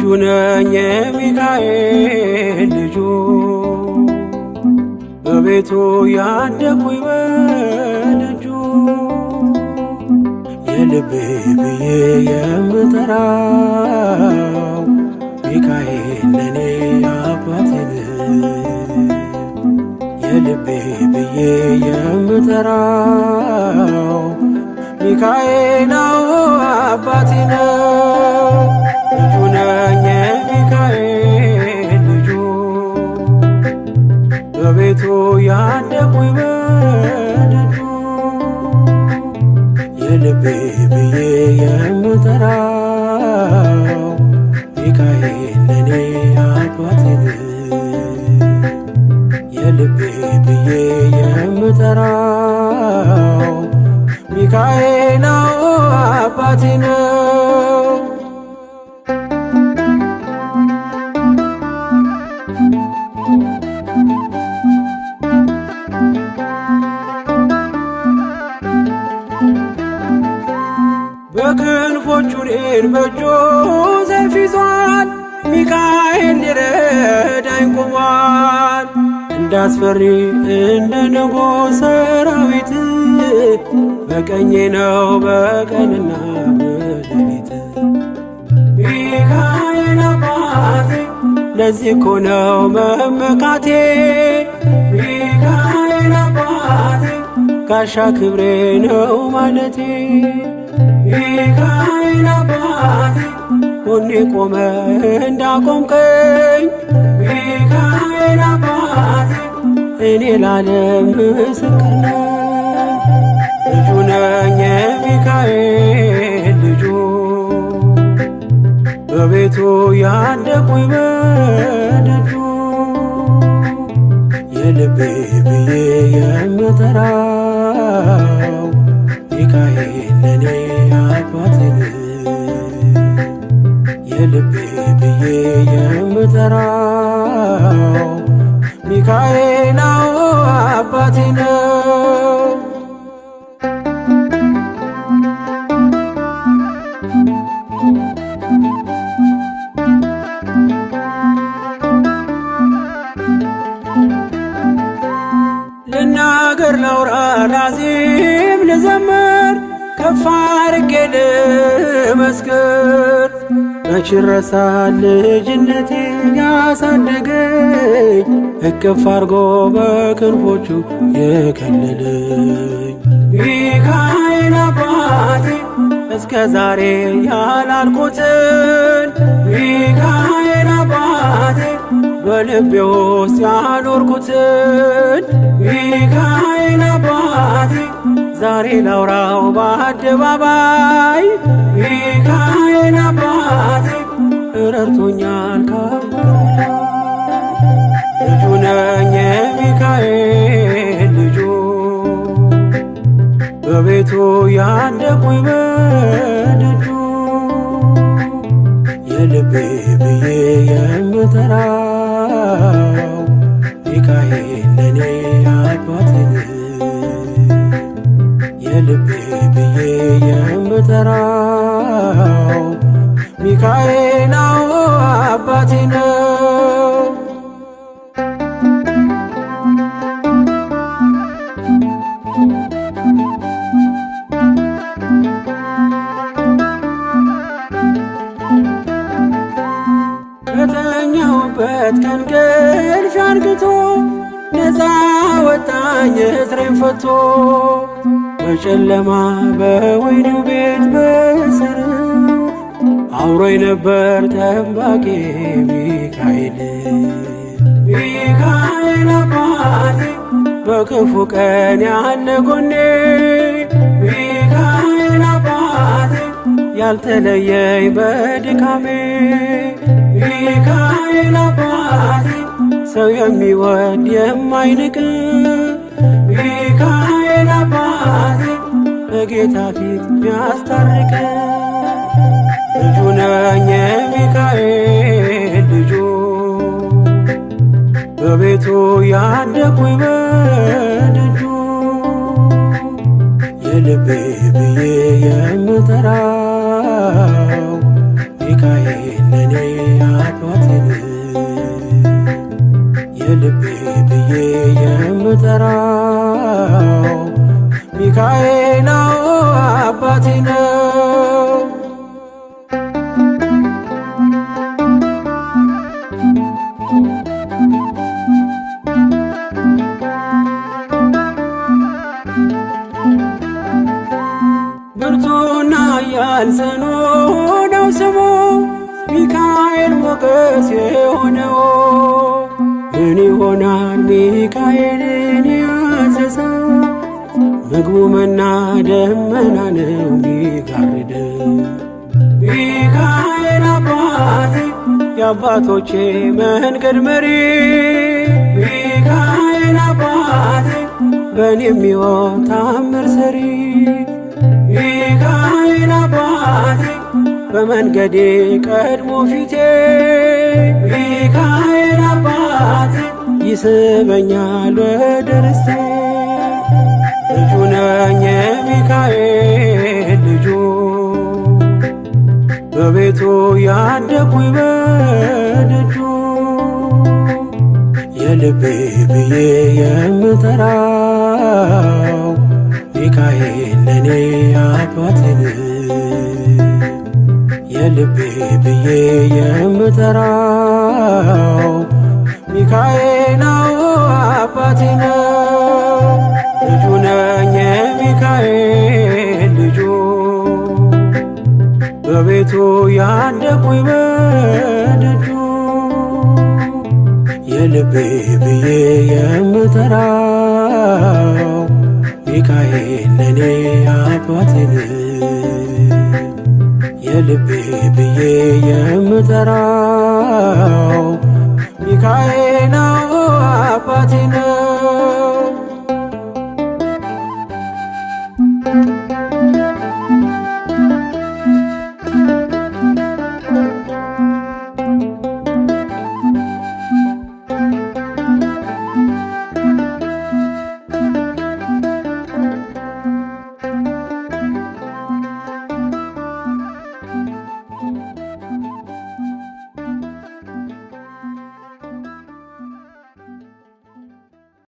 ልጁ ነኝ የሚካኤል ልጁ በቤቱ ያደኩኝ በደጁ የልቤ ብዬ የምጠራው ሚካኤል ለኔ አባቴ ነው። የልቤ ብዬ የምጠራው ሚካኤል አባቴ ነው። ልጁ ነኝ የሚካኤል ልጁ በቤቱ ያደኩኝ በደጁ የልቤ ብዬ የምጠራው ሚካኤል ለኔ አባቴ ነው። የልቤ ብዬ የምጠራው ሚካኤል አባቴ ነው። በክንፎቹ እኔን በእጁ ሰይፍ ይዟል። ሚካኤል ሊረዳኝ ቆሟል። እንዳስፈሪ እንደ ንጉሥ ሰራዊት በቀኜ ነው በቀንና በሌሊት። ሚካኤል አባቴ ለዚህ እኮ ነው መመካቴ። ሚካኤል አባቴ ጋሻ ክብሬ ነው ማለቴ። ሚካኤል አባቴ ጎኔ ቆመ እንዳቆምከኝ። ሚካኤል አባቴ እኔ ላለም ምስክር ነኝ። ልጁ ነኝ የሚካኤል ልጁ በቤቱ ያደኩኝ በደጁ የልቤ ብዬ የምጠራው ሚካኤል ለኔ አባቴ ነው። የልቤ ብዬ የምጠራው ሚካኤል አባቴ ነው። ልናገር ላውራ ላዜም ልዘምር ከፍ አድርጌ ልመስክር። መች ይረሳል ልጅነቴ ያሳደገኝ እቅፍ አርጎ በክንፎቹ የከለለኝ። ሚካኤል አባቴ እስከ ዛሬ ያላልኩትን ሚካኤል አባቴ በልቤ ውስጥ ያኖርኩትን ሚካኤል አባቴ ዛሬ ላውራው በአደባባይ። ሚካኤል አባቴ ረድቶኛል ከአባቴ ልጁ ነኝ የሚካኤል ልጁ በቤቱ ያደኩኝ በደጁ የልቤ ብዬ የምጠራው ሚካኤል ለኔ አባቴ ነው። የልቤ ብዬ የምጠራው ሚካኤል አባቴ ነው። ከተኛሁበት ከእንቅልፌ አንቅቶ ነፃ ወጣኝ እስሬን ፈቶ። በጨለማ በወህኒው ቤት በእስር አብሮኝ ነበር ጠባቂ ሚካኤል። ሚካኤል አባቴ በክፉ ቀን ያለ ጎኔ። ሚካኤል አባቴ ያልተለየኝ በድካሜ። ሚካኤል አባቴ ሰው የሚወድ የማይንቅ። ሚካኤል አባቴ በጌታ ፊት ሚያስታርቅ። ልጁ ነኝ የሚካኤል ልጁ በቤቱ ያደኩኝ በደጁ የልቤ ብዬ የምጠራው ሚካኤል ለኔ ለእስራኤል ሞገስ የሆነው ምን ይሆናል ሚካኤልን ያዘዘው? ምግቡ መና ደመና ነው ሚጋርደው። ሚካኤል አባቴ የአባቶቼ መንገድ መሪ፣ ሚካኤል አባቴ በእኔ የሚሆን ታምር ሰሪ፣ ሚካኤል አባቴ በመንገዴ ቀድሞ ፊቴ፣ ሚካኤል አባቴ ይስበኛል ወደ ርስቴ። ልጁ ነኝ የሚካኤል ልጁ በቤቱ ያደኩኝ በደጁ የልቤ ብዬ የምጠራው ሚካኤል ለኔ አባቴ ነው። የልቤ ብዬ የምጠራው ሚካኤል አባቴ ነው። ልጁ ነኝ የሚካኤል ልጁ በቤቱ ያደኩኝ በደጁ የልቤ ብዬ የምጠራው ሚካኤል ለኔ አባቴ ነው። የልቤ ብዬ የምጠራው ሚካኤል አባቴ ነው።